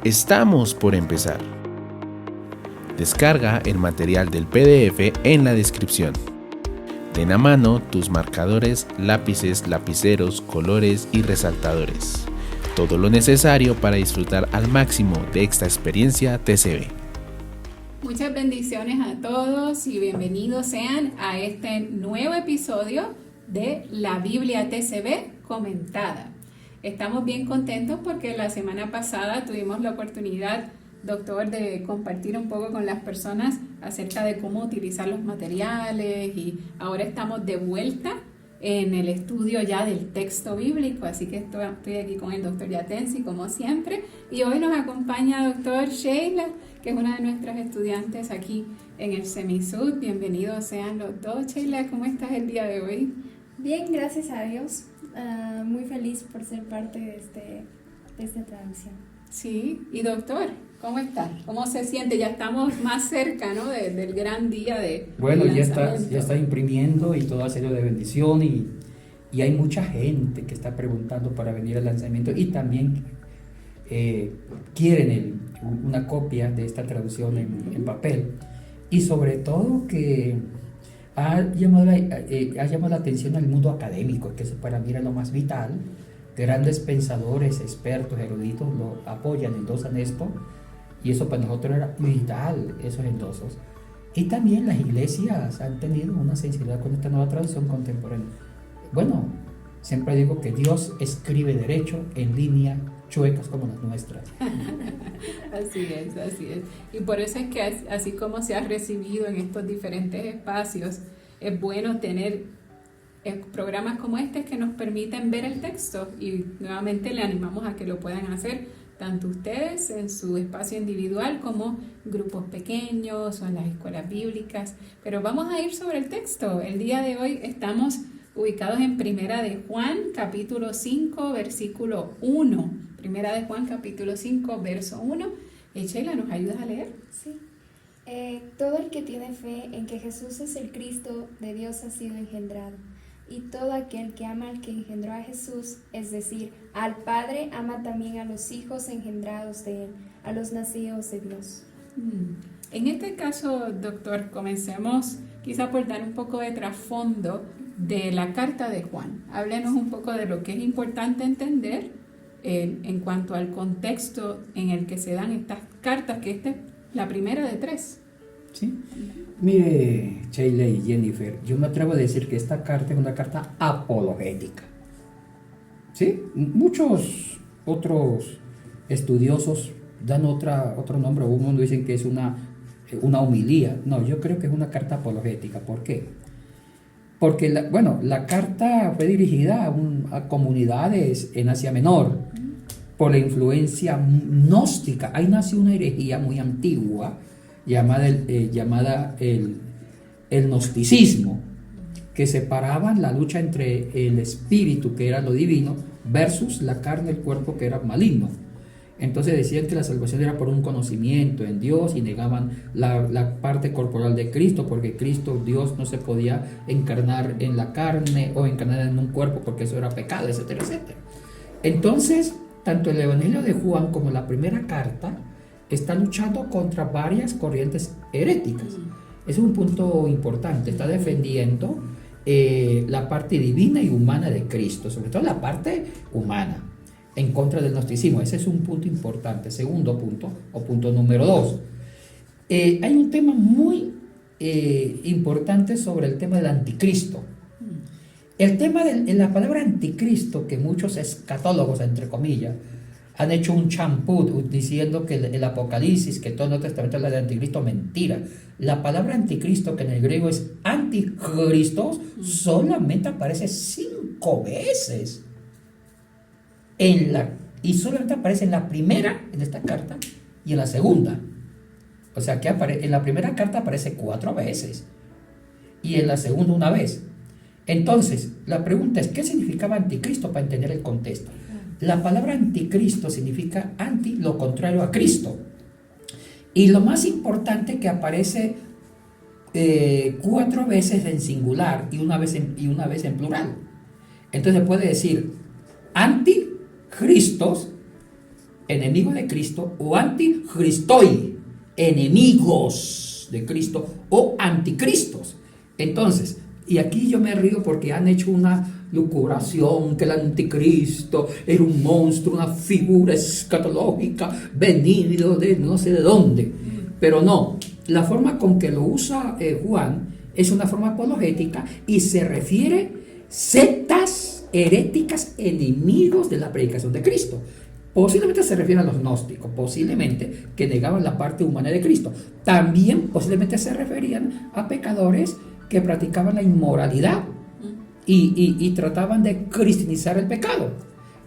Estamos por empezar. Descarga el material del PDF en la descripción. Ten a mano tus marcadores, lápices, lapiceros, colores y resaltadores. Todo lo necesario para disfrutar al máximo de esta experiencia TCB. Muchas bendiciones a todos y bienvenidos sean a este nuevo episodio de la Biblia TCB comentada. Estamos bien contentos porque la semana pasada tuvimos la oportunidad, doctor, de compartir un poco con las personas acerca de cómo utilizar los materiales y ahora estamos de vuelta en el estudio ya del texto bíblico, así que estoy aquí con el doctor Yatensi como siempre y hoy nos acompaña doctor Sheila, que es una de nuestras estudiantes aquí en el Semisud. Bienvenidos sean los dos. Sheila, ¿cómo estás el día de hoy? Bien, gracias a Dios. Muy feliz por ser parte de esta tradición. Sí, y doctor, ¿cómo está? ¿Cómo se siente? Ya estamos más cerca, ¿no? del gran día de Bueno, ya está imprimiendo y todo ha sido de bendición y hay mucha gente que está preguntando para venir al lanzamiento y también quieren una copia de esta traducción en papel y sobre todo que ha llamado la atención al mundo académico, que eso para mí era lo más vital. Grandes pensadores, expertos, eruditos lo apoyan, endosan esto, y eso para nosotros era vital, esos endosos. Y también las iglesias han tenido una sensibilidad con esta nueva traducción contemporánea. Bueno, siempre digo que Dios escribe derecho en línea chuecas como las nuestras. Así es. Y por eso es que así como se ha recibido en estos diferentes espacios, es bueno tener programas como este que nos permiten ver el texto y nuevamente le animamos a que lo puedan hacer tanto ustedes en su espacio individual como grupos pequeños o en las escuelas bíblicas. Pero vamos a ir sobre el texto. El día de hoy estamos ubicados en Primera de Juan, capítulo 5, versículo 1. Primera de Juan, capítulo 5, verso 1. Sheila, ¿nos ayudas a leer? Sí. Todo el que tiene fe en que Jesús es el Cristo de Dios ha sido engendrado. Y todo aquel que ama al que engendró a Jesús, es decir, al Padre, ama también a los hijos engendrados de Él, a los nacidos de Dios. En este caso, doctor, comencemos quizá por dar un poco de trasfondo de la carta de Juan. Háblenos un poco de lo que es importante entender en cuanto al contexto en el que se dan estas cartas, que esta es la primera de 3. ¿Sí? Mire, Sheila y Jennifer, yo me atrevo a decir que esta carta es una carta apologética. ¿Sí? Muchos otros estudiosos dan otro nombre, algunos dicen que es una homilía. No, yo creo que es una carta apologética. ¿Por qué? Porque la carta fue dirigida a comunidades en Asia Menor por la influencia gnóstica. Ahí nació una herejía muy antigua llamada el gnosticismo, que separaban la lucha entre el espíritu, que era lo divino, versus la carne, el cuerpo, que era maligno. Entonces decían que la salvación era por un conocimiento en Dios y negaban la parte corporal de Cristo, porque Cristo, Dios, no se podía encarnar en la carne o encarnar en un cuerpo porque eso era pecado, etcétera, etcétera. Entonces, tanto el Evangelio de Juan como la primera carta está luchando contra varias corrientes heréticas. Es un punto importante, está defendiendo la parte divina y humana de Cristo, sobre todo la parte humana, en contra del gnosticismo. Ese es un punto importante. Segundo punto, o punto número 2. Hay un tema muy importante sobre el tema del anticristo. El tema de la palabra anticristo, que muchos escatólogos, entre comillas, han hecho un champú diciendo que el Apocalipsis, que todo el Nuevo Testamento habla de anticristo, mentira. La palabra anticristo, que en el griego es anticristos, solamente aparece 5 veces. Y solamente aparece en la primera, en esta carta, y en la segunda. O sea que en la primera carta aparece 4 veces y en la segunda 1 vez. Entonces, la pregunta es, ¿qué significaba anticristo para entender el contexto? La palabra anticristo significa anti, lo contrario a Cristo. Y lo más importante, que aparece 4 veces en singular y una vez en plural. Entonces puede decir anticristos enemigo de Cristo, o antichristoi, enemigos de Cristo o anticristos. Entonces, y aquí yo me río porque han hecho una lucubración que el anticristo era un monstruo, una figura escatológica venido de no sé de dónde. Pero no, la forma con que lo usa Juan es una forma apologética y se refiere sectas heréticas, enemigos de la predicación de Cristo. Posiblemente se refiere a los gnósticos, posiblemente que negaban la parte humana de Cristo. También posiblemente se referían a pecadores que practicaban la inmoralidad y trataban de cristianizar el pecado.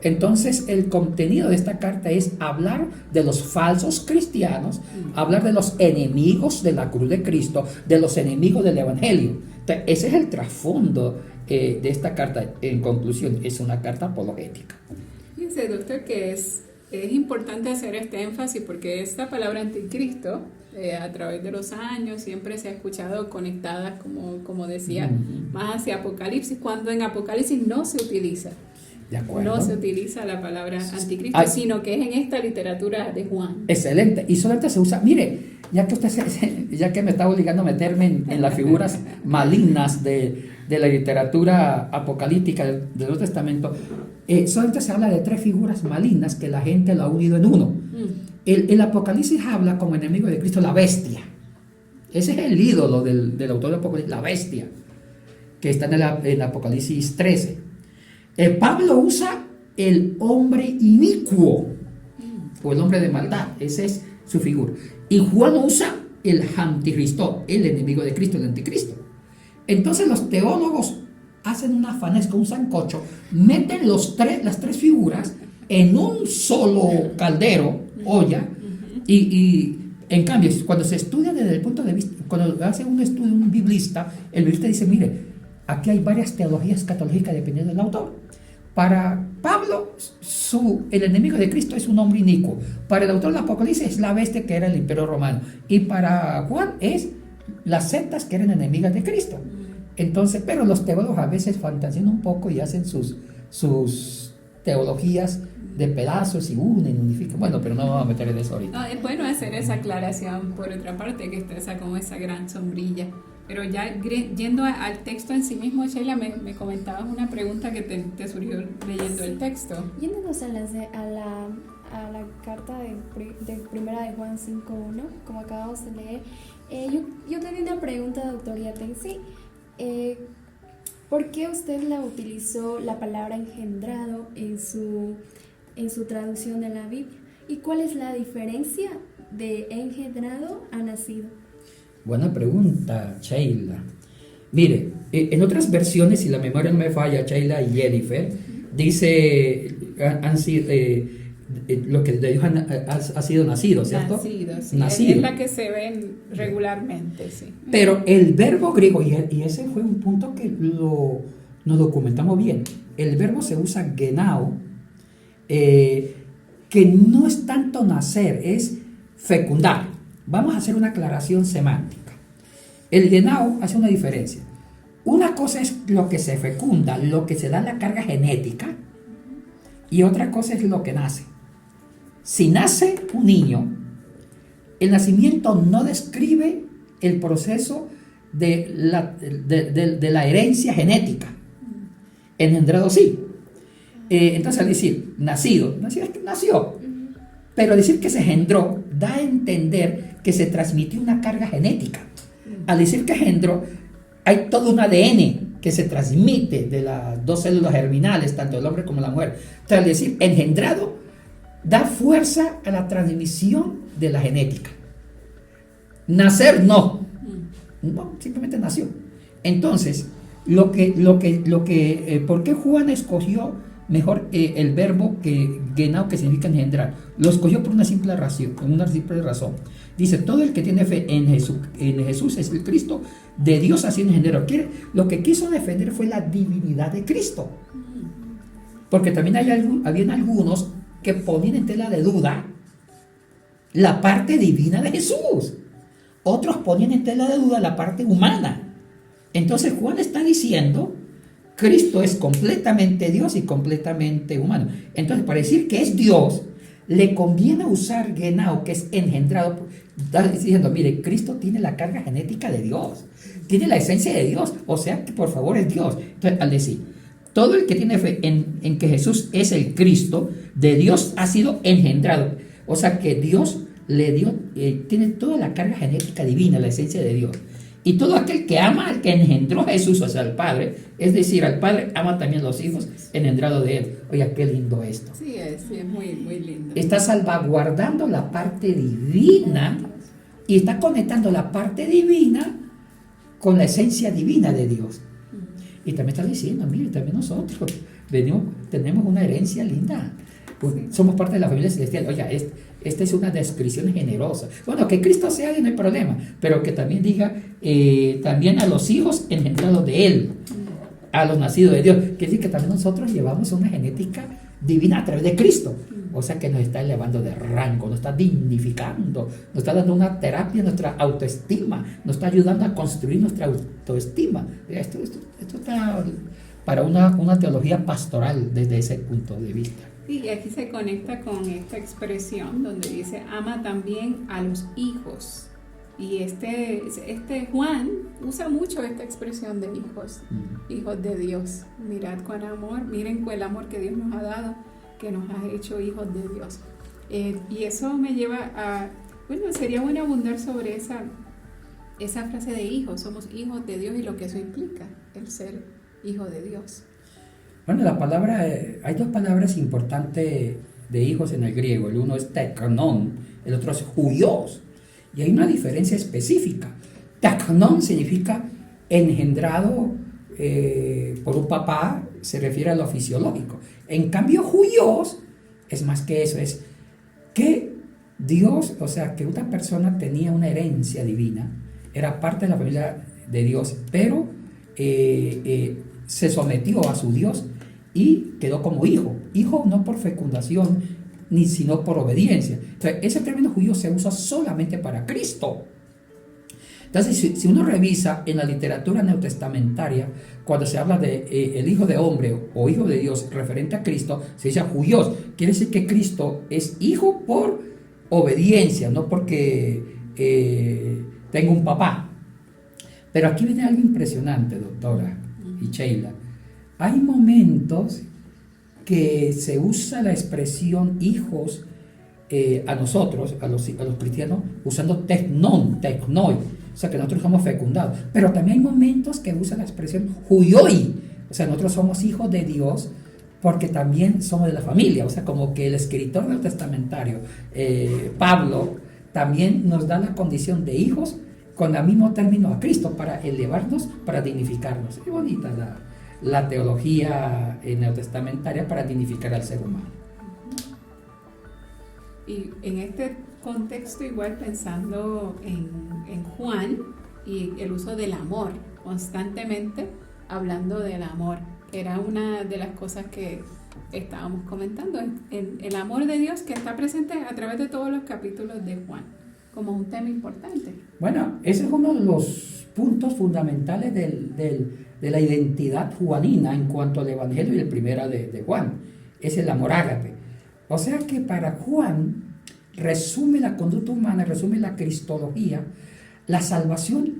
Entonces el contenido de esta carta es hablar de los falsos cristianos, hablar de los enemigos de la cruz de Cristo, de los enemigos del Evangelio. Entonces, ese es el trasfondo de esta carta. En conclusión, es una carta apologética. Fíjense, doctor, que es importante hacer este énfasis porque esta palabra anticristo a través de los años siempre se ha escuchado conectada, como decía, más hacia Apocalipsis, cuando en Apocalipsis no se utiliza. De acuerdo. No se utiliza la palabra anticristo, sino que es en esta literatura de Juan. Excelente. Y solamente se usa, mire, ya que me está obligando a meterme en las figuras malignas de la literatura apocalíptica del Nuevo Testamento, solamente se habla de 3 figuras malignas que la gente lo ha unido en uno. El Apocalipsis habla como enemigo de Cristo la bestia. Ese es el ídolo del autor de Apocalipsis, la bestia, que está en Apocalipsis 13. Pablo usa el hombre inicuo o el hombre de maldad, esa es su figura. Y Juan usa el anticristo, el enemigo de Cristo, el anticristo. Entonces los teólogos hacen una fanesca, un sancocho, meten las 3 figuras en un solo caldero, olla, y en cambio, cuando se estudia desde el punto de vista, cuando hace un estudio un biblista, el biblista dice, mire, aquí hay varias teologías escatológicas dependiendo del autor. Para Pablo, el enemigo de Cristo es un hombre inicuo. Para el autor del Apocalipsis es la bestia que era el imperio romano. Y para Juan es las sectas que eran enemigas de Cristo. Entonces, pero los teólogos a veces fantasean un poco y hacen sus teologías de pedazos y unifican. Bueno, pero no vamos a meter en eso ahorita. No, es bueno hacer esa aclaración por otra parte, que está como esa gran sombrilla. Pero ya yendo al texto en sí mismo, Sheila, me comentabas una pregunta que te surgió leyendo el texto. Yéndonos a la carta de primera de Juan 5.1, como acabamos de leer, yo tenía una pregunta, doctor Yatensi. ¿Por qué usted utilizó la palabra engendrado en su traducción de la Biblia? ¿Y cuál es la diferencia de engendrado a nacido? Buena pregunta, Sheila. Mire, en otras versiones, si la memoria no me falla, Sheila y Jennifer, dice, lo que de Dios ha sido nacido, ¿cierto? Nacido, sí. Nacido. Es la que se ven regularmente, sí. Pero el verbo griego, y ese fue un punto que nos documentamos bien, el verbo se usa genao, que no es tanto nacer, es fecundar. Vamos a hacer una aclaración semántica. El genao hace una diferencia. Una cosa es lo que se fecunda, lo que se da la carga genética, y otra cosa es lo que nace. Si nace un niño, el nacimiento no describe el proceso de la herencia genética. Engendrado sí. Entonces al decir nacido es que nació. Pero decir que se engendró da a entender que se transmitió una carga genética. Al decir que engendró, hay todo un ADN que se transmite de las 2 células germinales, tanto el hombre como la mujer. Entonces al decir engendrado, da fuerza a la transmisión de la genética. Nacer no, simplemente nació. Entonces, ¿por qué Juan escogió mejor el verbo que genao, que significa engendrar? Lo escogió por una simple razón. Dice, todo el que tiene fe en Jesús es el Cristo de Dios haciendo engendrar. Lo que quiso defender fue la divinidad de Cristo. Porque también habían algunos que ponían en tela de duda la parte divina de Jesús. Otros ponían en tela de duda la parte humana. Entonces Juan está diciendo, Cristo es completamente Dios y completamente humano. Entonces, para decir que es Dios, le conviene usar Genau, que es engendrado. Está diciendo, mire, Cristo tiene la carga genética de Dios, tiene la esencia de Dios, o sea que por favor es Dios. Entonces, al decir, todo el que tiene fe en que Jesús es el Cristo, de Dios ha sido engendrado. O sea que Dios le dio, tiene toda la carga genética divina, la esencia de Dios. Y todo aquel que ama al que engendró a Jesús, o sea, al Padre, es decir, al Padre ama también a los hijos engendrados de Él. Oiga, qué lindo esto. Sí, es muy, muy lindo. Está salvaguardando la parte divina y está conectando la parte divina con la esencia divina de Dios. Y también está diciendo, mire, también nosotros tenemos una herencia linda. Pues, somos parte de la familia celestial. Oiga, esta es una descripción generosa. Bueno, que Cristo sea alguien no hay problema, pero que también diga también a los hijos engendrados de Él, a los nacidos de Dios. Quiere decir que también nosotros llevamos una genética divina a través de Cristo. O sea que nos está elevando de rango, nos está dignificando, nos está dando una terapia a nuestra autoestima, nos está ayudando a construir nuestra autoestima. Esto está para una teología pastoral desde ese punto de vista. Y aquí se conecta con esta expresión donde dice, ama también a los hijos. Y este Juan usa mucho esta expresión de hijos, hijos de Dios. Mirad cuán amor, miren el amor que Dios nos ha dado, que nos ha hecho hijos de Dios. Y eso me lleva a, bueno, sería bueno abundar sobre esa frase de hijos. Somos hijos de Dios y lo que eso implica, el ser hijo de Dios. Bueno, la palabra, hay dos palabras importantes de hijos en el griego. El uno es teknon, el otro es huios. Y hay una diferencia específica. Teknon significa engendrado por un papá, se refiere a lo fisiológico. En cambio, huios es más que eso, es que Dios, o sea, que una persona tenía una herencia divina, era parte de la familia de Dios, pero se sometió a su Dios y quedó como hijo. Hijo no por fecundación, sino por obediencia. Entonces, ese término judío se usa solamente para Cristo. Entonces, si uno revisa en la literatura neotestamentaria, cuando se habla de el hijo de hombre o hijo de Dios referente a Cristo, se dice judíos. Quiere decir que Cristo es hijo por obediencia, no porque tenga un papá. Pero aquí viene algo impresionante, doctora y Sheila. Hay momentos que se usa la expresión hijos a nosotros, a los cristianos, usando teknoi, o sea que nosotros somos fecundados. Pero también hay momentos que usa la expresión huioi, o sea, nosotros somos hijos de Dios porque también somos de la familia, o sea, como que el escritor del testamentario, Pablo, también nos da la condición de hijos con el mismo término a Cristo para elevarnos, para dignificarnos. Es bonita la teología neotestamentaria para dignificar al ser humano. Y en este contexto, igual pensando en Juan y el uso del amor, constantemente hablando del amor, era una de las cosas que estábamos comentando, en el amor de Dios que está presente a través de todos los capítulos de Juan, como un tema importante. Bueno, ese es uno de los puntos fundamentales de la identidad juanina en cuanto al Evangelio y el primera de Juan, es el amor ágape. O sea que para Juan resume la conducta humana, resume la cristología, la salvación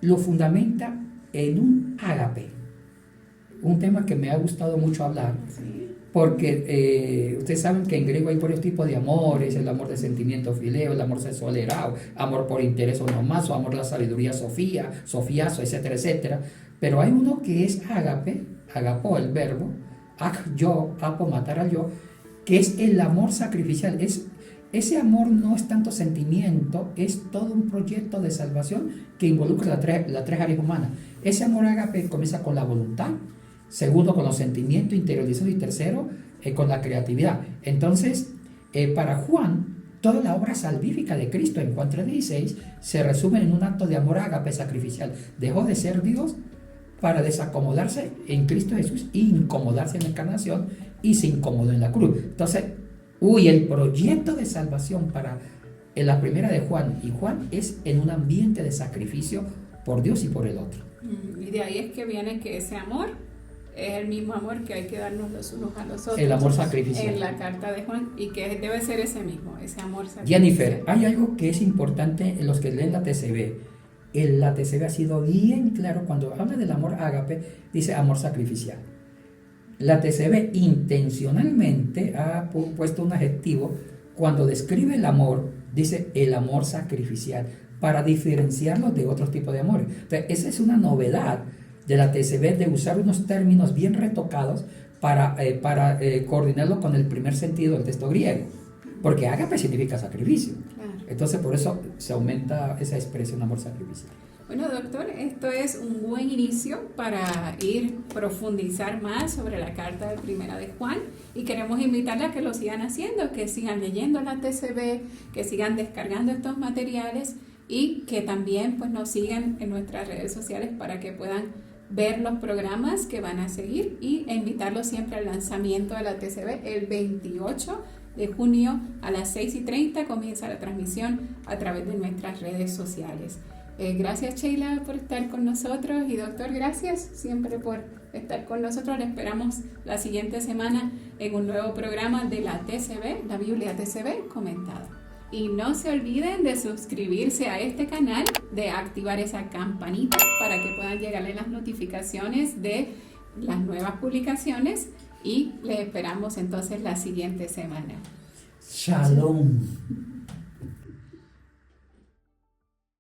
lo fundamenta en un ágape, un tema que me ha gustado mucho hablar, porque ustedes saben que en griego hay varios tipos de amores: el amor de sentimiento fileo, el amor sexual erao, amor por interés onomazo, amor de la sabiduría sofía, sofiazo, etcétera, etcétera. Pero hay uno que es ágape, agapó el verbo, yo, apo, matar al yo, que es el amor sacrificial. Ese amor no es tanto sentimiento, es todo un proyecto de salvación que involucra las tres áreas humanas. Ese amor ágape comienza con la voluntad, segundo con los sentimientos, interiorizado, y tercero con la creatividad. Entonces, para Juan, toda la obra salvífica de Cristo en Juan 3:16 se resume en un acto de amor ágape sacrificial. Dejó de ser Dios para desacomodarse en Cristo Jesús e incomodarse en la encarnación, y se incomodó en la cruz. Entonces, el proyecto de salvación para en la primera de Juan y Juan es en un ambiente de sacrificio por Dios y por el otro. Y de ahí es que viene que ese amor es el mismo amor que hay que darnos los unos a los otros. El amor sacrificial. En la carta de Juan, y que debe ser ese mismo, ese amor sacrificial. Jennifer, hay algo que es importante en los que leen la TCB. La TCB ha sido bien claro cuando habla del amor ágape, dice amor sacrificial. La TCB intencionalmente ha puesto un adjetivo cuando describe el amor, dice el amor sacrificial, para diferenciarlo de otros tipos de amores. Entonces, esa es una novedad de la TCB, de usar unos términos bien retocados para coordinarlo con el primer sentido del texto griego, porque ágape significa sacrificio. Claro. Entonces, por eso se aumenta esa expresión amor sacrificial. Bueno, doctor, esto es un buen inicio para profundizar más sobre la carta de Primera de Juan, y queremos invitarles a que lo sigan haciendo, que sigan leyendo la TCB, que sigan descargando estos materiales y que también pues nos sigan en nuestras redes sociales para que puedan ver los programas que van a seguir, e invitarlos siempre al lanzamiento de la TCB el 28 de junio a las 6:30 comienza la transmisión a través de nuestras redes sociales. Gracias, Sheila, por estar con nosotros, y doctor, gracias siempre por estar con nosotros. Le esperamos la siguiente semana en un nuevo programa de la TCB, la Biblia TCB comentada. Y no se olviden de suscribirse a este canal, de activar esa campanita para que puedan llegarle las notificaciones de las nuevas publicaciones, y les esperamos entonces la siguiente semana. Shalom.